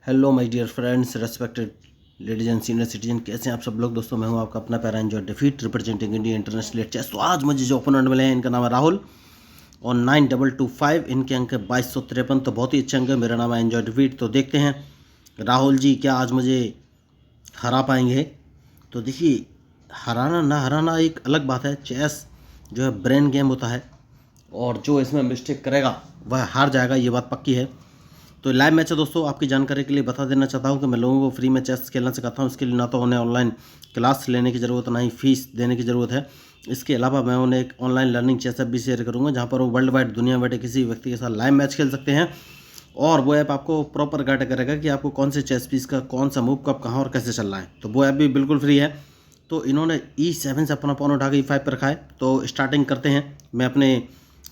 Hello my dear friends, respected ladies and senior citizen, कैसे हैं आप सब लोग। दोस्तों मैं हूं आपका अपना पैरा enjoy defeat representing India international chess. तो आज मुझे जो ओपोनेंट मिले हैं इनका नाम है राहुल और 9225, इनके अंक है 2253। तो बहुत ही अच्छे अंक है। मेरा नाम है एंजॉय डिफीट। तो देखते हैं राहुल जी क्या आज मुझे हरा पाएंगे। तो देखिए, हराना ना हराना एक अलग बात है। चेस जो है ब्रेन गेम होता है और जो इसमें मिस्टेक करेगा वह हार जाएगा, ये बात पक्की है। तो लाइव मैच है दोस्तों, आपकी जानकारी के लिए बता देना चाहता हूं कि मैं लोगों को फ्री में चेस खेलना सिखाता हूं। इसके लिए ना तो उन्हें ऑनलाइन क्लास लेने की ज़रूरत, ना ही फीस देने की ज़रूरत है। इसके अलावा मैं उन्हें एक ऑनलाइन लर्निंग चेस ऐप भी शेयर करूंगा जहां पर वो वर्ल्ड वाइड दुनिया में बैठे किसी व्यक्ति के साथ लाइव मैच खेल सकते हैं। और वो ऐप आपको प्रॉपर गाइड करेगा कि आपको कौन से चेस पीस का कौन सा मूव कब कहाँ और कैसे चलना है। तो वो ऐप भी बिल्कुल फ्री है। तो इन्होंने E7 से अपना पॉन उठा के E5 पर रखा है। तो स्टार्टिंग करते हैं। मैं अपने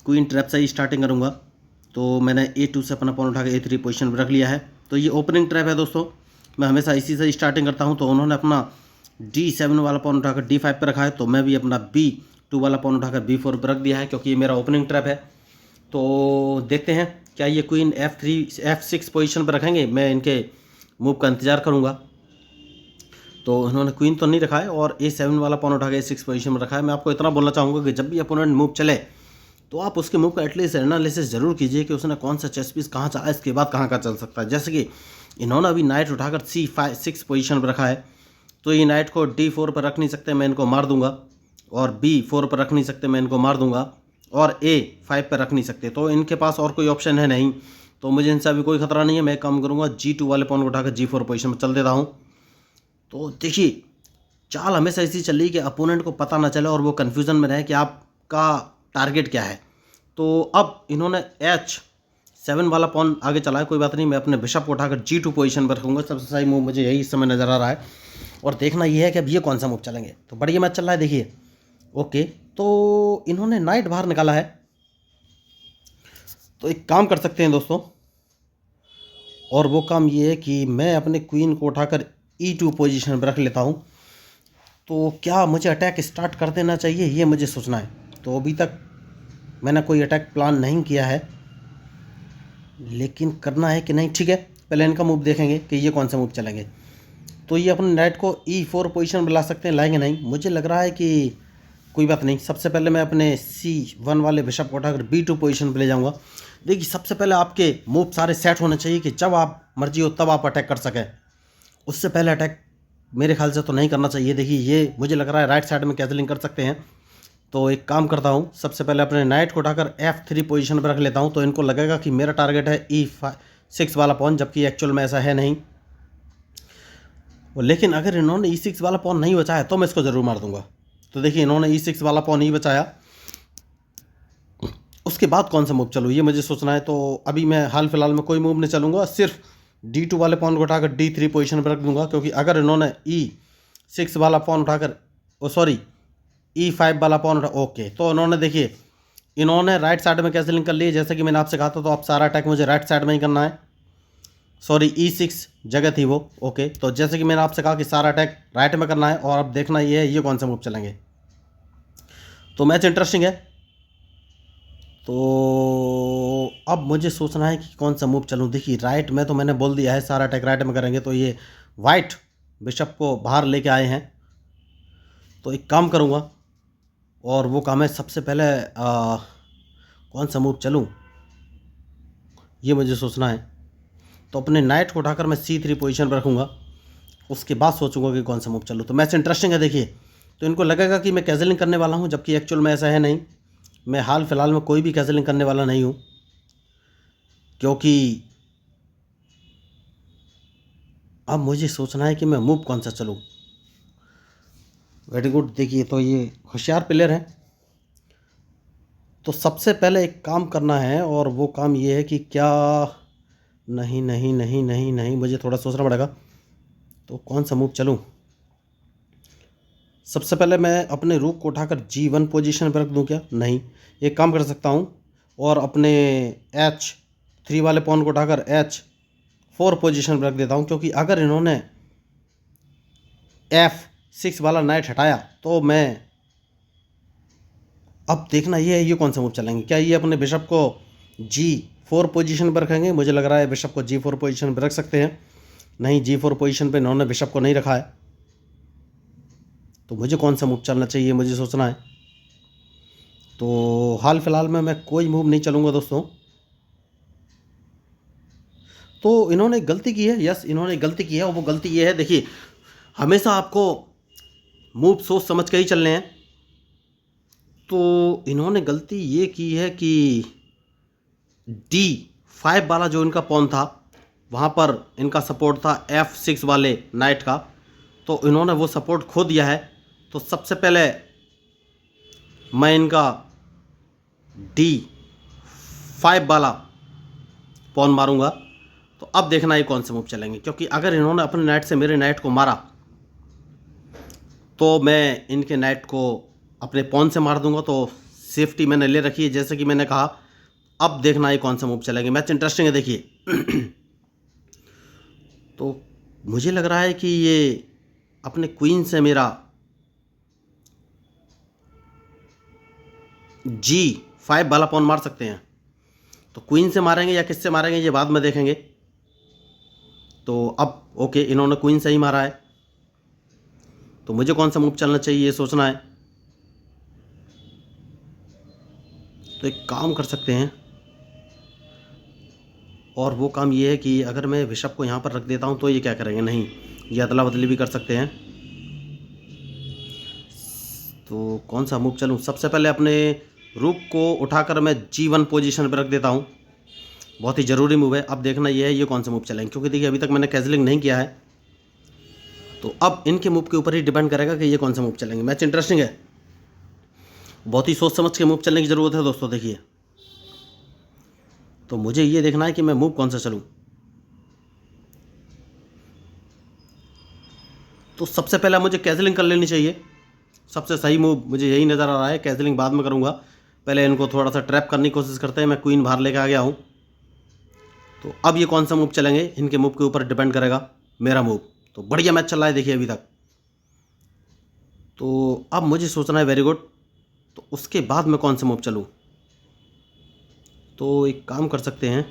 क्वीन ट्रैप से ही स्टार्टिंग करूँगा। तो मैंने A2 से अपना पॉन उठा के A3 पोजीशन पर रख लिया है। तो ये ओपनिंग ट्रैप है दोस्तों, मैं हमेशा इसी से स्टार्टिंग करता हूँ। तो उन्होंने अपना D7 वाला पॉन उठाकर D5 पर रखा है, तो मैं भी अपना B2 वाला पॉन उठाकर B4 पर रख दिया है, क्योंकि ये मेरा ओपनिंग ट्रैप है। तो देखते हैं क्या ये क्वीन F6 पोजीशन पर रखेंगे। मैं इनके मूव का इंतज़ार करूँगा। तो इन्होंने क्वीन तो नहीं रखा है और A7 वाला पॉन उठा के A6 पोजीशन में रखा है। मैं आपको इतना बोलना चाहूँगा कि जब भी अपोनेंट मूव चले तो आप उसके मूव का एटलीस्ट एनालिसिस जरूर कीजिए कि उसने कौन सा चेस पीस कहाँ चला, इसके बाद कहाँ का चल सकता है। जैसे कि इन्होंने अभी नाइट उठाकर C6 पोजीशन पर रखा है, तो ये नाइट को D4 पर रख नहीं सकते, मैं इनको मार दूंगा। और B4 पर रख नहीं सकते, मैं इनको मार दूंगा। और A5 पर रख नहीं सकते, तो इनके पास और कोई ऑप्शन है नहीं। तो मुझे इनसे अभी कोई खतरा नहीं है। मैं काम करूँगा G2 वाले पॉन को उठाकर G4 पोजीशन में चल देता हूँ। तो देखिए, चाल हमेशा ऐसी चल रही कि अपोनेंट को पता ना चले और वो कन्फ्यूज़न में रहे कि आपका टारगेट क्या है। तो अब इन्होंने H7 वाला पॉन आगे चला है, कोई बात नहीं। मैं अपने बिशप को उठाकर G2 पोजीशन पर रखूँगा। सबसे सही मूव मुझे यही इस समय नज़र आ रहा है। और देखना ये है कि अब ये कौन सा मूव चलेंगे। तो बढ़िया मैच चल रहा है, देखिए। ओके, तो इन्होंने नाइट बाहर निकाला है। तो एक काम कर सकते हैं दोस्तों, और वो काम ये है कि मैं अपने क्वीन को उठाकर E2 पोजीशन पर रख लेता हूँ। तो क्या मुझे अटैक स्टार्ट कर देना चाहिए, ये मुझे सोचना है। तो अभी तक मैंने कोई अटैक प्लान नहीं किया है, लेकिन करना है कि नहीं, ठीक है। पहले इनका मूव देखेंगे कि ये कौन सा मूव चलेंगे। तो ये अपने नाइट को E4 पोजीशन पर ला सकते हैं, लाएंगे नहीं। मुझे लग रहा है कि कोई बात नहीं। सबसे पहले मैं अपने C1 वाले बिशप को उठाकर B2 पोजीशन पर ले जाऊंगा। देखिए, सबसे पहले आपके मूव सारे सेट होने चाहिए कि जब आप मर्जी हो तब आप अटैक कर सकें। उससे पहले अटैक मेरे ख्याल से तो नहीं करना चाहिए। देखिए, ये मुझे लग रहा है राइट साइड में कैसलिंग कर सकते हैं। तो एक काम करता हूँ, सबसे पहले अपने नाइट को उठाकर F3 पोजीशन पर रख लेता हूँ। तो इनको लगेगा कि मेरा टारगेट है E6 वाला पॉन, जबकि एक्चुअल में ऐसा है नहीं। लेकिन अगर इन्होंने E6 वाला पॉन नहीं बचाया तो मैं इसको ज़रूर मार दूंगा। तो देखिए, इन्होंने E6 वाला पॉन नहीं बचाया, उसके बाद कौन सा मूव चलूँ ये मुझे सोचना है। तो अभी मैं हाल फिलहाल में कोई मूव नहीं चलूँगा, सिर्फ D2 वाले पॉन को उठाकर D3 पोजीशन पर रख दूंगा। क्योंकि अगर इन्होंने E6 वाला पॉन उठाकर E5 वाला पॉन उठा, ओके, तो इन्होंने देखिए, इन्होंने राइट साइड में कैंसिलिंग कर ली है। जैसे कि मैंने आपसे कहा था, तो अब सारा अटैक मुझे राइट साइड में ही करना है। सॉरी, E6 जगह थी वो, ओके। तो जैसे कि मैंने आपसे कहा कि सारा अटैक राइट में करना है। और अब देखना ये है ये कौन सा मूव चलेंगे। तो मैच इंटरेस्टिंग है। तो अब मुझे सोचना है कि कौन सा मूव चलूँ। देखिए, राइट में तो मैंने बोल दिया है सारा अटैक राइट में करेंगे। तो ये वाइट बिशप को बाहर लेके आए हैं। तो एक काम करूँगा, और वो काम है सबसे पहले कौन सा मूव चलूँ ये मुझे सोचना है। तो अपने नाइट को उठाकर मैं C3 पोजीशन पर रखूँगा। उसके बाद सोचूंगा कि कौन सा मूव चलूँ। तो मैच इंटरेस्टिंग है, देखिए। तो इनको लगेगा कि मैं कैजलिंग करने वाला हूँ, जबकि एक्चुअल में ऐसा है नहीं। मैं हाल फिलहाल में कोई भी कैजलिंग करने वाला नहीं हूँ, क्योंकि अब मुझे सोचना है कि मैं मूव कौन सा चलूँ। वेरी गुड, देखिए, तो ये होशियार प्लेयर हैं। तो सबसे पहले एक काम करना है, और वो काम ये है कि क्या, नहीं नहीं नहीं नहीं नहीं, मुझे थोड़ा सोचना पड़ेगा। तो कौन सा मूव चलूँ। सबसे पहले मैं अपने रूक को उठाकर G1 पोजीशन पर रख दूं क्या, नहीं। एक काम कर सकता हूं, और अपने H3 वाले पॉन को उठाकर H4 पोजीशन पर रख देता हूं। क्योंकि अगर इन्होंने F6 वाला नाइट हटाया तो मैं, अब देखना ये है ये कौन सा मूव चलेंगे। क्या ये अपने बिशप को G4 पोजीशन पर रखेंगे। मुझे लग रहा है बिशप को G4 पोजीशन पर रख सकते हैं। नहीं G4 पोजीशन पे इन्होंने बिशप को नहीं रखा है, तो मुझे कौन सा मूव चलना चाहिए, मुझे सोचना है। तो हाल फिलहाल में मैं कोई मूव नहीं चलूँगा दोस्तों। तो इन्होंने गलती की है, यस इन्होंने गलती की है, और वो गलती ये है, देखिए हमेशा आपको मूव सोच समझ के ही चलने हैं। तो इन्होंने गलती ये की है कि D5 वाला जो इनका पॉन था वहाँ पर इनका सपोर्ट था F6 वाले नाइट का, तो इन्होंने वो सपोर्ट खो दिया है। तो सबसे पहले मैं इनका D5 वाला पॉन मारूंगा। तो अब देखना ये कौन से मूव चलेंगे, क्योंकि अगर इन्होंने अपने नाइट से मेरे नाइट को मारा तो मैं इनके नाइट को अपने पॉन से मार दूंगा। तो सेफ्टी मैंने ले रखी है, जैसे कि मैंने कहा। अब देखना ये कौन सा मूव चलेंगे, मैच इंटरेस्टिंग है देखिए। तो मुझे लग रहा है कि ये अपने क्वीन से मेरा G5 वाला पॉन मार सकते हैं। तो क्वीन से मारेंगे या किससे मारेंगे ये बाद में देखेंगे। तो अब ओके, इन्होंने क्वीन से ही मारा है, तो मुझे कौन सा मूव चलना चाहिए ये सोचना है। तो एक काम कर सकते हैं, और वो काम ये है कि अगर मैं बिशप को यहाँ पर रख देता हूँ तो ये क्या करेंगे, नहीं ये अदला बदली भी कर सकते हैं। तो कौन सा मूव चलूँ, सबसे पहले अपने रूक को उठाकर मैं G1 पोजीशन पर रख देता हूँ, बहुत ही ज़रूरी मूव है। अब देखना ये है ये कौन सा मूव चलेंगे, क्योंकि देखिए अभी तक मैंने कैजलिंग नहीं किया है। तो अब इनके मूव के ऊपर ही डिपेंड करेगा कि ये कौन सा मूव चलेंगे। मैच इंटरेस्टिंग है, बहुत ही सोच समझ के मूव चलने की ज़रूरत है दोस्तों। देखिए तो मुझे ये देखना है कि मैं मूव कौन सा चलूँ। तो सबसे पहले मुझे कैजलिंग कर लेनी चाहिए, सबसे सही मूव मुझे यही नज़र आ रहा है। कैजलिंग बाद में करूँगा, पहले इनको थोड़ा सा ट्रैप करने की कोशिश करते हैं। मैं क्वीन बाहर लेके आ गया हूँ। तो अब ये कौन सा मूव चलेंगे, इनके मूव के ऊपर डिपेंड करेगा मेरा मूव। तो बढ़िया मैच चल रहा है देखिए अभी तक। तो अब मुझे सोचना है, वेरी गुड, तो उसके बाद मैं कौन सा मूव चलूँ। तो एक काम कर सकते हैं,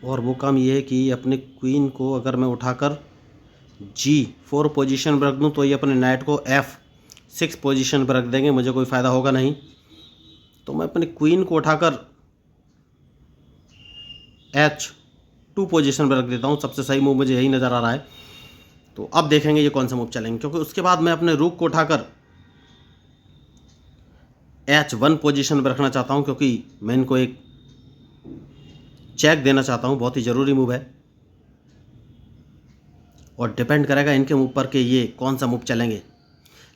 और वो काम ये है कि अपने क्वीन को अगर मैं उठाकर G4 पोजीशन पर रख दूँ तो ये अपने नाइट को F6 पोजीशन पर रख देंगे, मुझे कोई फ़ायदा होगा नहीं। तो मैं अपने क्वीन को उठाकर H2 पोजीशन पर रख देता हूँ, सबसे सही मूव मुझे यही नज़र आ रहा है। तो अब देखेंगे ये कौन सा मूव चलेंगे, क्योंकि उसके बाद मैं अपने रूक को उठाकर H1 पोजीशन पर रखना चाहता हूँ, क्योंकि मैं इनको एक चेक देना चाहता हूँ, बहुत ही ज़रूरी मूव है। और डिपेंड करेगा इनके मूव पर कि ये कौन सा मूव चलेंगे।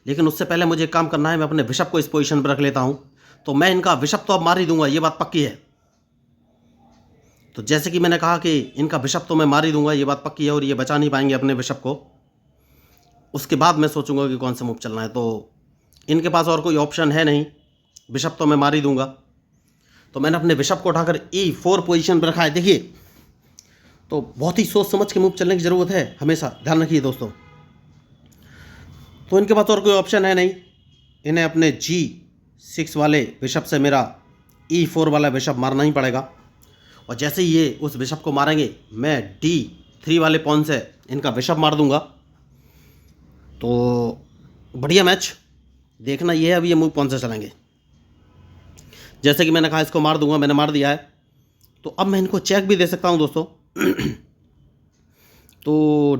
लेकिन उससे पहले मुझे काम करना है, मैं अपने बिशप को इस पोजीशन पर रख लेता हूँ। तो मैं इनका बिशप तो अब मार ही दूंगा, ये बात पक्की है। तो जैसे कि मैंने कहा कि इनका बिशप तो मैं मार ही दूंगा, ये बात पक्की है, और ये बचा नहीं पाएंगे अपने बिशप को। उसके बाद मैं सोचूंगा कि कौन सा मूव चलना है। तो इनके पास और कोई ऑप्शन है नहीं, बिशप तो मैं मार ही दूंगा। तो मैंने अपने बिशप को उठाकर E4 पोजीशन पर रखा है। देखिए तो बहुत ही सोच समझ के मूव चलने की ज़रूरत है, हमेशा ध्यान रखिए दोस्तों। तो इनके पास और कोई ऑप्शन है नहीं, इन्हें अपने G6 वाले बिशप से मेरा E4 वाला बिशप मारना ही पड़ेगा। और जैसे ही ये उस बिशप को मारेंगे, मैं D3 वाले पॉन से इनका बिशप मार दूंगा। तो बढ़िया मैच, देखना ये है अभी ये मूव कौन सा चलेंगे। जैसे कि मैंने कहा इसको मार दूंगा, मैंने मार दिया है। तो अब मैं इनको चेक भी दे सकता हूं दोस्तों। तो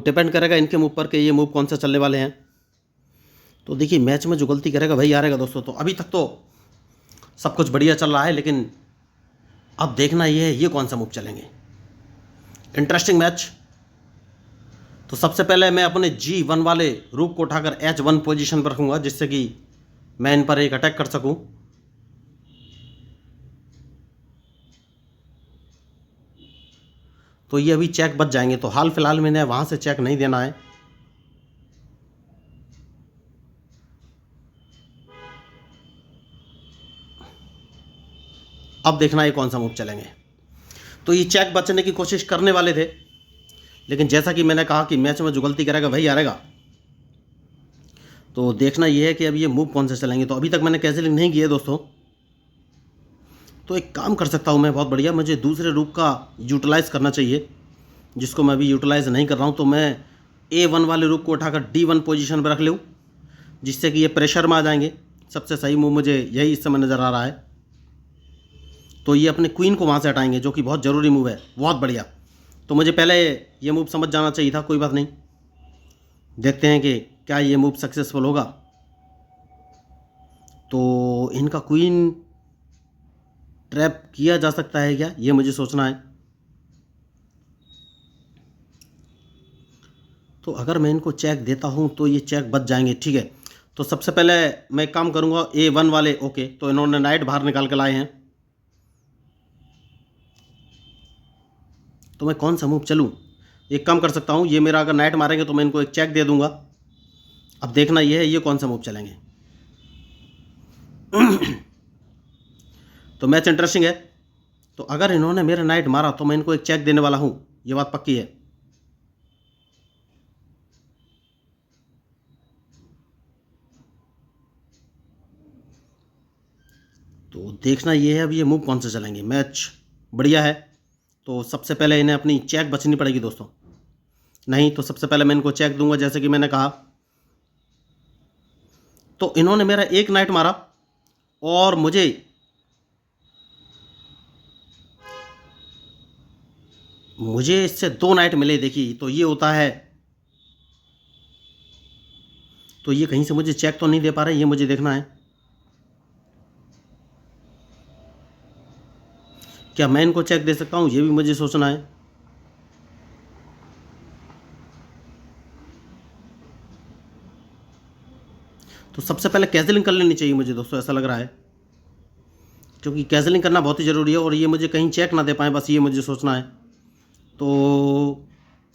डिपेंड करेगा इनके मूव पर कि ये मूव कौन सा चलने वाले हैं। तो देखिए मैच में जो गलती करेगा वही हारेगा दोस्तों। तो अभी तक तो सब कुछ बढ़िया चल रहा है, लेकिन अब देखना ये है ये कौन सा मूव चलेंगे। Interesting match. तो सबसे पहले मैं अपने G1 वाले रूक को उठाकर H1 पोजीशन पर रखूँगा, जिससे कि मैं इन पर एक अटैक कर सकूँ। तो ये अभी चेक बच जाएंगे, तो हाल फिलहाल मैंने वहाँ से चेक नहीं देना है। अब देखना ये कौन सा मूव चलेंगे। तो ये चेक बचने की कोशिश करने वाले थे, लेकिन जैसा कि मैंने कहा कि मैच में जो गलती करेगा वही हारेगा। तो देखना ये है कि अब ये मूव कौन से चलेंगे। तो अभी तक मैंने कैंसिलिंग नहीं की है दोस्तों। तो एक काम कर सकता हूँ मैं, बहुत बढ़िया, मुझे दूसरे रूप का यूटिलाइज़ करना चाहिए। जिसको मैं अभी यूटिलाइज नहीं कर रहा हूँ, तो मैं A1 वाले रुक को उठाकर D1 पोजीशन पर रख लूँ, जिससे कि ये प्रेशर में आ जाएंगे। सबसे सही मूव मुझे यही इस समय नज़र आ रहा है। तो ये अपने क्वीन को वहाँ से हटाएंगे, जो कि बहुत ज़रूरी मूव है। बहुत बढ़िया। तो मुझे पहले ये मूव समझ जाना चाहिए था, कोई बात नहीं। देखते हैं कि क्या ये मूव सक्सेसफुल होगा। तो इनका क्वीन ट्रैप किया जा सकता है क्या, ये मुझे सोचना है। तो अगर मैं इनको चेक देता हूँ तो ये चेक बच जाएंगे, ठीक है। तो सबसे पहले मैं एक काम करूँगा, A1 वाले ओके, तो इन्होंने नाइट बाहर निकाल के लाए हैं। तो मैं कौन सा मूव चलूँ? एक काम कर सकता हूँ, ये मेरा अगर नाइट मारेंगे तो मैं इनको एक चेक दे दूंगा। अब देखना ये है ये कौन सा मूव चलेंगे। तो मैच इंटरेस्टिंग है। तो अगर इन्होंने मेरा नाइट मारा तो मैं इनको एक चेक देने वाला हूँ, ये बात पक्की है। तो देखना ये है अब ये मूव कौन से चलेंगे। मैच बढ़िया है। तो सबसे पहले इन्हें अपनी चेक बचनी पड़ेगी दोस्तों। नहीं तो सबसे पहले मैं इनको चेक दूंगा, जैसे कि मैंने कहा। तो इन्होंने मेरा एक नाइट मारा और मुझे इससे 2 नाइट मिले। देखिए तो ये होता है। तो ये कहीं से मुझे चेक तो नहीं दे पा रहे, ये मुझे देखना है। क्या मैं इनको चेक दे सकता हूँ, ये भी मुझे सोचना है। तो सबसे पहले कैजलिंग कर लेनी चाहिए मुझे दोस्तों, ऐसा लग रहा है, क्योंकि कैजलिंग करना बहुत ही ज़रूरी है और ये मुझे कहीं चेक ना दे पाए, बस ये मुझे सोचना है। तो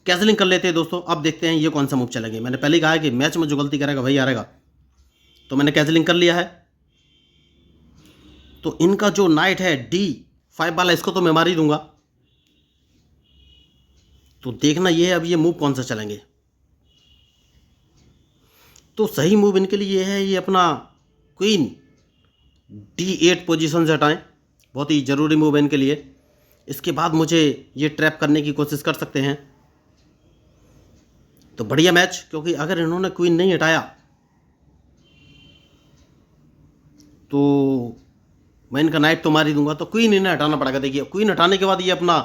कैजलिंग कर लेते हैं दोस्तों। अब देखते हैं ये कौन सा मूव चलेंगे। मैंने पहले ही कहा है कि मैच में जो गलती करेगा वही हारेगा। तो मैंने कैजलिंग कर लिया है। तो इनका जो नाइट है D5 वाला, इसको तो मैं मार ही दूंगा। तो देखना ये है अब ये मूव कौन सा चलेंगे। तो सही मूव इनके लिए ये है, ये अपना क्वीन D8 पोजीशन से हटाएं। बहुत ही ज़रूरी मूव है इनके लिए। इसके बाद मुझे ये ट्रैप करने की कोशिश कर सकते हैं। तो बढ़िया मैच, क्योंकि अगर इन्होंने क्वीन नहीं हटाया तो मैं इनका नाइट तो मार ही दूंगा। तो क्वीन इन्हें हटाना पड़ेगा। देखिए क्वीन हटाने के बाद ये अपना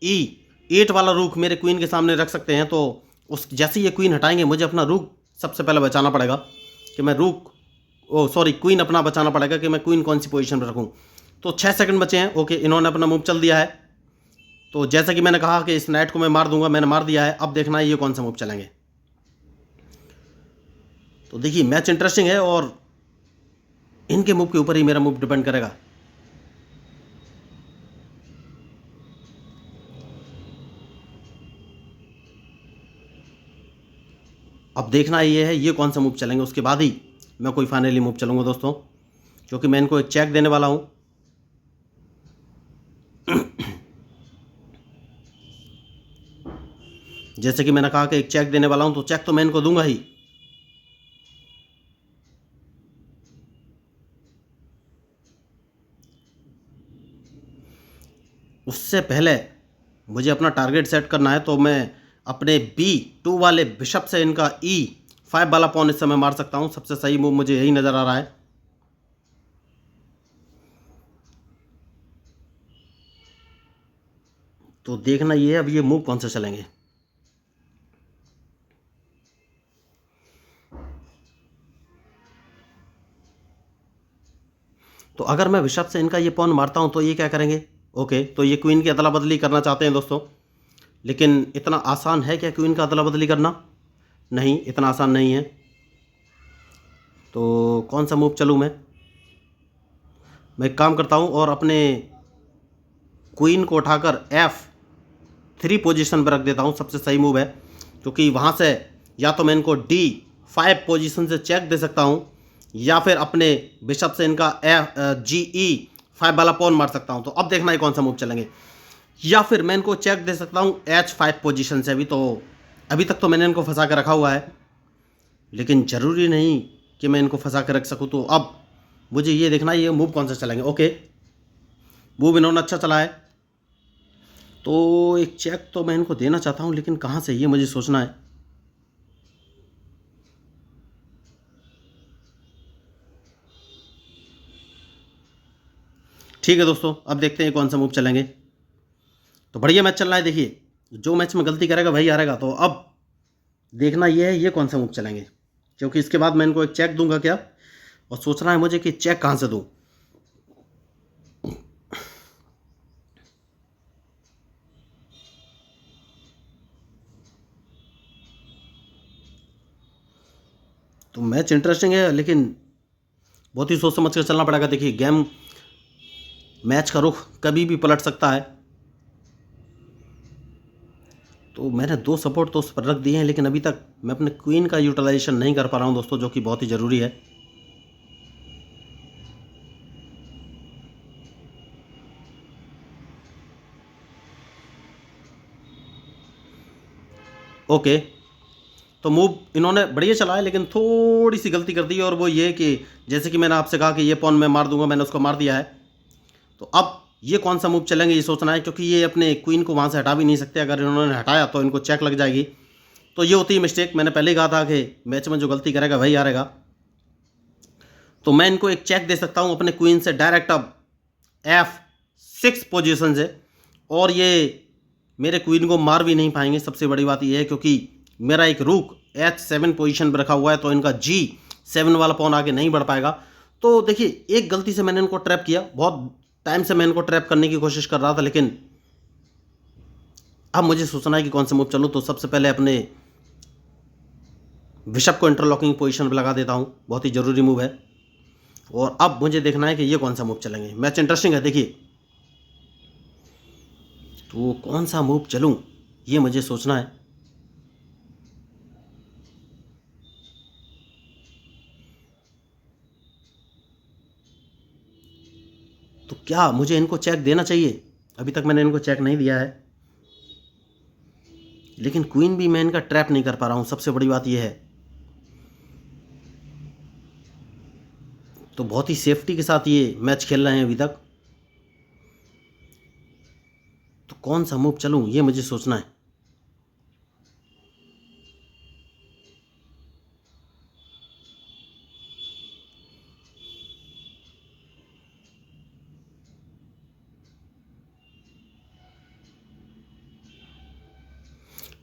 E8 वाला रुख मेरे क्वीन के सामने रख सकते हैं। तो उस जैसे ये क्वीन हटाएंगे मुझे अपना रुख सबसे पहले बचाना पड़ेगा कि मैं क्वीन अपना बचाना पड़ेगा कि मैं क्वीन कौन सी पोजीशन पर रखूं। तो 6 सेकंड बचे हैं। ओके, इन्होंने अपना मूव चल दिया है। तो जैसा कि मैंने कहा कि इस नाइट को मैं मार दूंगा, मैंने मार दिया है। अब देखना है ये कौन सा मूव चलेंगे। तो देखिए मैच इंटरेस्टिंग है और इनके मूव के ऊपर ही मेरा मूव डिपेंड करेगा। अब देखना ये है ये कौन सा मूव चलेंगे, उसके बाद ही मैं कोई फाइनली मूव चलूंगा दोस्तों, क्योंकि मैं इनको एक चेक देने वाला हूं। जैसे कि मैंने कहा कि एक चेक देने वाला हूं, तो चेक तो मैं इनको दूंगा ही। उससे पहले मुझे अपना टारगेट सेट करना है। तो मैं अपने B2 वाले बिशप से इनका E5 वाला पॉन इस समय मार सकता हूं। सबसे सही मूव मुझे यही नज़र आ रहा है। तो देखना ये है अब ये मूव कौन से चलेंगे। तो अगर मैं बिशप से इनका ये पॉन मारता हूं तो ये क्या करेंगे। ओके, तो ये क्वीन की अदला बदली करना चाहते हैं दोस्तों, लेकिन इतना आसान है क्या क्वीन का अदला बदली करना? नहीं, इतना आसान नहीं है। तो कौन सा मूव चलूँ मैं एक काम करता हूँ और अपने क्वीन को उठाकर F3 पोजीशन पर रख देता हूँ। सबसे सही मूव है, क्योंकि वहाँ से या तो मैं इनको D5 पोजीशन से चेक दे सकता हूँ या फिर अपने बिशप से इनका GE5 वाला पॉन मार सकता हूँ। तो अब देखना है कौन सा मूव चलेंगे। या फिर मैं इनको चेक दे सकता हूँ H5 पोजीशन से। अभी तक तो मैंने इनको फंसा कर रखा हुआ है, लेकिन ज़रूरी नहीं कि मैं इनको फंसा कर रख सकूँ। तो अब मुझे ये देखना है ये मूव कौन सा चलेंगे। ओके, मूव इन्होंने अच्छा चला है। तो एक चेक तो मैं इनको देना चाहता हूँ, लेकिन कहाँ से ये मुझे सोचना है। ठीक है दोस्तों, अब देखते हैं कौन सा मूव चलेंगे। तो बढ़िया मैच चल रहा है। देखिए जो मैच में गलती करेगा वही हारेगा। तो अब देखना ये है ये कौन सा मूव चलेंगे, क्योंकि इसके बाद मैं इनको एक चेक दूंगा क्या, और सोचना है मुझे कि चेक कहाँ से दूं। तो मैच इंटरेस्टिंग है, लेकिन बहुत ही सोच समझ कर चलना पड़ेगा। देखिए गेम मैच का रुख कभी भी पलट सकता है। तो मैंने 2 सपोर्ट तो उस पर रख दिए हैं, लेकिन अभी तक मैं अपने क्वीन का यूटिलाइजेशन नहीं कर पा रहा हूँ दोस्तों, जो कि बहुत ही ज़रूरी है। ओके, तो मूव इन्होंने बढ़िया चला है, लेकिन थोड़ी सी गलती कर दी है, और वो ये कि जैसे कि मैंने आपसे कहा कि ये पॉन मैं मार दूंगा, मैंने उसको मार दिया है। तो अब ये कौन सा मूव चलेंगे ये सोचना है, क्योंकि ये अपने क्वीन को वहाँ से हटा भी नहीं सकते। अगर इन्होंने हटाया तो इनको चेक लग जाएगी। तो ये होती है मिस्टेक। मैंने पहले ही कहा था कि मैच में जो गलती करेगा वही हारेगा। तो मैं इनको एक चेक दे सकता हूँ अपने क्वीन से डायरेक्ट अब F6 पोजीशन से, और ये मेरे क्वीन को मार भी नहीं पाएंगे। सबसे बड़ी बात यह है क्योंकि मेरा एक रूक H7 पोजीशन पर रखा हुआ है, तो इनका G7 वाला पॉन आगे नहीं बढ़ पाएगा। तो देखिए एक गलती से मैंने इनको ट्रैप किया। बहुत टाइम से मैं इनको ट्रैप करने की कोशिश कर रहा था, लेकिन अब मुझे सोचना है कि कौन सा मूव चलूँ। तो सबसे पहले अपने बिशप को इंटरलॉकिंग पोजीशन पर लगा देता हूँ, बहुत ही ज़रूरी मूव है। और अब मुझे देखना है कि ये कौन सा मूव चलेंगे। मैच इंटरेस्टिंग है। देखिए तो कौन सा मूव चलूँ ये मुझे सोचना है। तो क्या मुझे इनको चेक देना चाहिए? अभी तक मैंने इनको चेक नहीं दिया है, लेकिन क्वीन भी मैं इनका ट्रैप नहीं कर पा रहा हूँ। सबसे बड़ी बात यह है। तो बहुत ही सेफ्टी के साथ ये मैच खेल रहे हैं अभी तक। तो कौन सा मूव चलूँ ये मुझे सोचना है।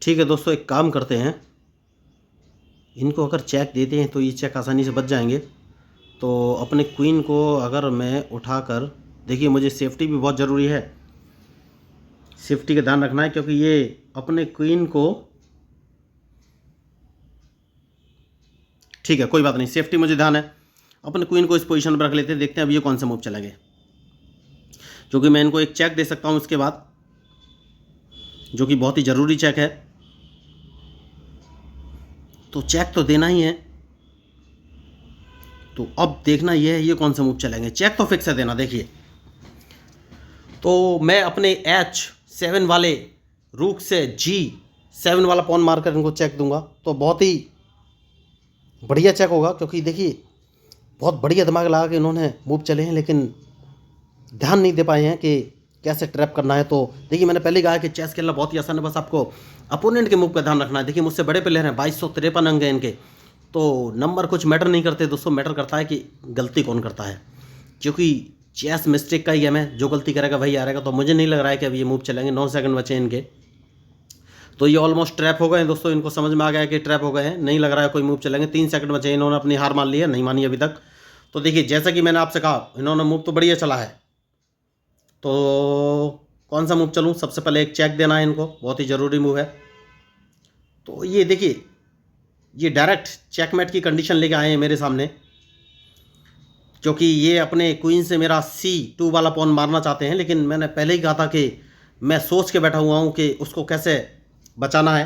ठीक है दोस्तों, एक काम करते हैं, इनको अगर चेक देते हैं तो ये चेक आसानी से बच जाएंगे। तो अपने क्वीन को अगर मैं उठाकर, देखिए मुझे सेफ्टी भी बहुत ज़रूरी है, सेफ्टी का ध्यान रखना है, क्योंकि ये अपने क्वीन को, ठीक है कोई बात नहीं, सेफ्टी मुझे ध्यान है। अपने क्वीन को इस पोजीशन पर रख लेते हैं, देखते हैं अब ये कौन सा मूव चलेंगे, क्योंकि मैं इनको एक चेक दे सकता हूँ इसके बाद, जो कि बहुत ही ज़रूरी चेक है। तो चेक तो देना ही है। तो अब देखना ये है ये कौन सा मूव चलेंगे। चेक तो फिक्स है देना। देखिए तो मैं अपने H7 वाले रूक से G7 वाला पॉन मारकर इनको चेक दूंगा। तो बहुत ही बढ़िया चेक होगा, क्योंकि देखिए बहुत बढ़िया दिमाग लगा के इन्होंने मूव चले हैं, लेकिन ध्यान नहीं दे पाए हैं कि कैसे ट्रैप करना है। तो देखिए मैंने पहले कहा कि चेस खेलना बहुत ही आसान है, बस आपको अपोनेंट के मूव का ध्यान रखना है। देखिए मुझसे बड़े प्लेयर हैं, 2253 अंक हैं इनके। तो नंबर कुछ मैटर नहीं करते दोस्तों, मैटर करता है कि गलती कौन करता है, क्योंकि चेस मिस्टेक का ही गेम है। जो गलती करेगा वही हारेगा। तो मुझे नहीं लग रहा है कि अब ये मूव चलेंगे। 9 सेकंड बचे हैं इनके। तो ये ऑलमोस्ट ट्रैप हो गए हैं दोस्तों, इनको समझ में आ गया है कि ट्रैप हो गए हैं, नहीं लग रहा है कोई मूव चलेंगे। 3 सेकंड बचे हैं, इन्होंने अपनी हार मान ली है, नहीं मानी अभी तक। तो देखिए जैसा कि मैंने आपसे कहा, इन्होंने मूव तो बढ़िया चला है। तो कौन सा मूव चलूँ? सबसे पहले एक चेक देना है इनको, बहुत ही ज़रूरी मूव है। तो ये देखिए ये डायरेक्ट चेकमेट की कंडीशन लेके आए हैं मेरे सामने, क्योंकि ये अपने क्वीन से मेरा C2 वाला पॉन मारना चाहते हैं। लेकिन मैंने पहले ही कहा था कि मैं सोच के बैठा हुआ हूँ कि उसको कैसे बचाना है।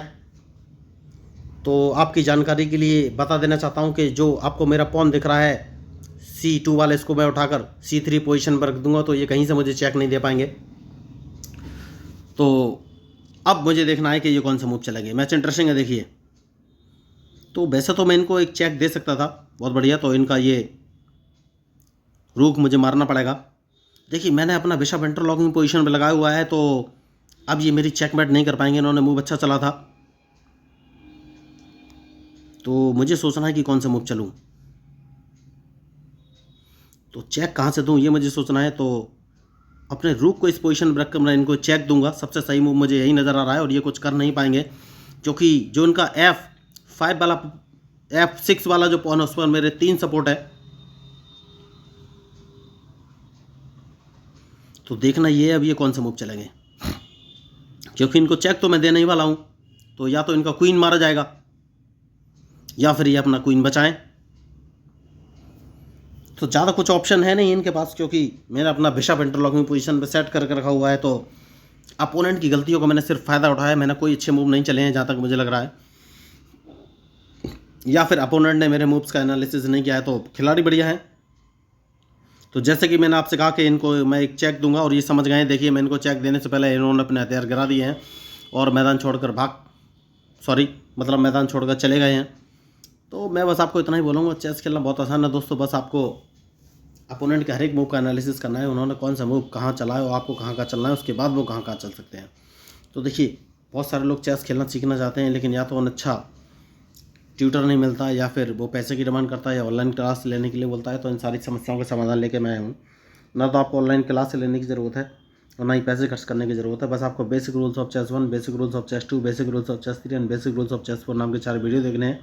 तो आपकी जानकारी के लिए बता देना चाहता हूँ कि जो आपको मेरा पॉन दिख रहा है C2 वाले, इसको मैं उठाकर C3 पोजीशन पर रख दूंगा, तो ये कहीं से मुझे चेक नहीं दे पाएंगे। तो अब मुझे देखना है कि ये कौन सा मूव चलेंगे। मैच इंटरेस्टिंग है। देखिए तो वैसे तो मैं इनको एक चेक दे सकता था, बहुत बढ़िया। तो इनका ये रूक मुझे मारना पड़ेगा। देखिए मैंने अपना बिशप इंटरलॉकिंग पोजीशन पर लगाया हुआ है, तो अब ये मेरी चेकमेट नहीं कर पाएंगे, इन्होंने मूव अच्छा चला था, तो मुझे सोचना है कि कौन सा मूव चलूँ, तो चेक कहाँ से दूँ ये मुझे सोचना है। तो अपने रूक को इस पोजीशन में रखकर मैं इनको चेक दूंगा, सबसे सही मूव मुझे यही नज़र आ रहा है। और ये कुछ कर नहीं पाएंगे क्योंकि जो इनका F5 वाला F6 वाला जो पॉन है उस पर मेरे 3 सपोर्ट है। तो देखना ये है अब ये कौन सा मूव चलेंगे, क्योंकि इनको चेक तो मैं देने ही वाला हूँ। तो या तो इनका क्वीन मारा जाएगा या फिर ये अपना क्वीन बचाएं। तो ज़्यादा कुछ ऑप्शन है नहीं इनके पास, क्योंकि मैंने अपना बिशप इंटरलॉकिंग पोजीशन पे सेट करके रखा हुआ है। तो अपोनेंट की गलतियों का मैंने सिर्फ फ़ायदा उठाया, मैंने कोई अच्छे मूव नहीं चले हैं जहाँ तक मुझे लग रहा है, या फिर अपोनेंट ने मेरे मूव्स का एनालिसिस नहीं किया है। तो खिलाड़ी बढ़िया है। तो जैसे कि मैंने आपसे कहा कि इनको मैं एक चेक दूंगा और ये समझ गए हैं। देखिए मैं इनको चेक देने से पहले इन्होंने अपने हथियार गिरा दिए हैं और मैदान छोड़कर मैदान छोड़कर चले गए हैं। तो मैं बस आपको इतना ही बोलूँगा, चेस खेलना बहुत आसान है दोस्तों। बस आपको अपोनेंट के हर एक मूव का एनालिसिस करना है, उन्होंने कौन सा मूव कहाँ चला है और आपको कहाँ का चलना है, उसके बाद वो कहाँ चल सकते हैं। तो देखिए बहुत सारे लोग चेस खेलना सीखना चाहते हैं, लेकिन या तो उन्हें अच्छा ट्यूटर नहीं मिलता, या फिर वो पैसे की डिमांड करता है, या ऑनलाइन क्लास लेने के लिए बोलता है। तो इन सारी समस्याओं का समाधान लेके मैं हूँ। ना तो आपको ऑनलाइन क्लास लेने की ज़रूरत है और ना ही पैसे खर्च करने की ज़रूरत है। बस आपको basic rules of chess 1, basic rules of chess 2, basic rules of chess 3 and basic rules of chess 4 नाम के 4 वीडियो देखने हैं,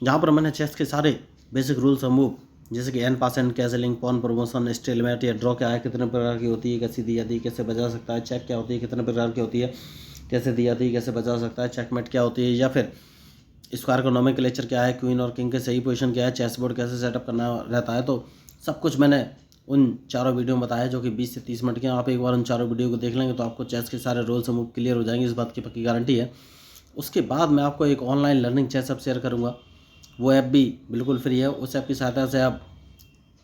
जहाँ पर मैंने चेस के सारे बेसिक रूल्स और मूव, जैसे कि en passant and castling, pawn promotion, stalemate या ड्रॉ क्या है, कितने प्रकार की होती है, कैसी दी जाती है, कैसे बजा सकता है, चेक क्या होती है, कितने प्रकार की होती है, कैसे दी जाती है, कैसे बचा सकता है, चेकमेट क्या होती है, या फिर स्क्वायर का नोमेनक्लेचर क्या है, क्वीन और किंग के सही पोजीशन क्या है, चेस बोर्ड कैसे सेटअप करना रहता है। तो सब कुछ मैंने उन चारों वीडियो में बताया, जो कि 20 से 30 मिनट के। आप एक बार उन चारों वीडियो को देख लेंगे तो आपको चेस के सारे रूल्स और मूव क्लियर हो जाएंगे, इस बात की पक्की गारंटी है। उसके बाद मैं आपको एक online learning chess app share करूँगा, वो ऐप भी बिल्कुल फ्री है। उस ऐप की सहायता से आप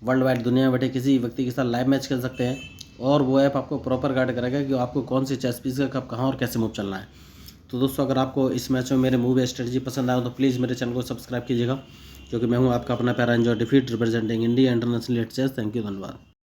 वर्ल्ड वाइड दुनिया में बैठे किसी व्यक्ति के साथ लाइव मैच खेल सकते हैं, और वो ऐप आपको प्रॉपर गाइड करेगा कि आपको कौन सी चेस पीस का कब कहाँ और कैसे मूव चलना है। तो दोस्तों अगर आपको इस मैच में मेरे मूव या स्ट्रेटजी पसंद आए तो प्लीज़ मेरे चैनल को सब्सक्राइब कीजिएगा, क्योंकि मैं हूँ आपका अपना प्यारा enjoy defeat representing India international at chess. Thank you, धन्यवाद।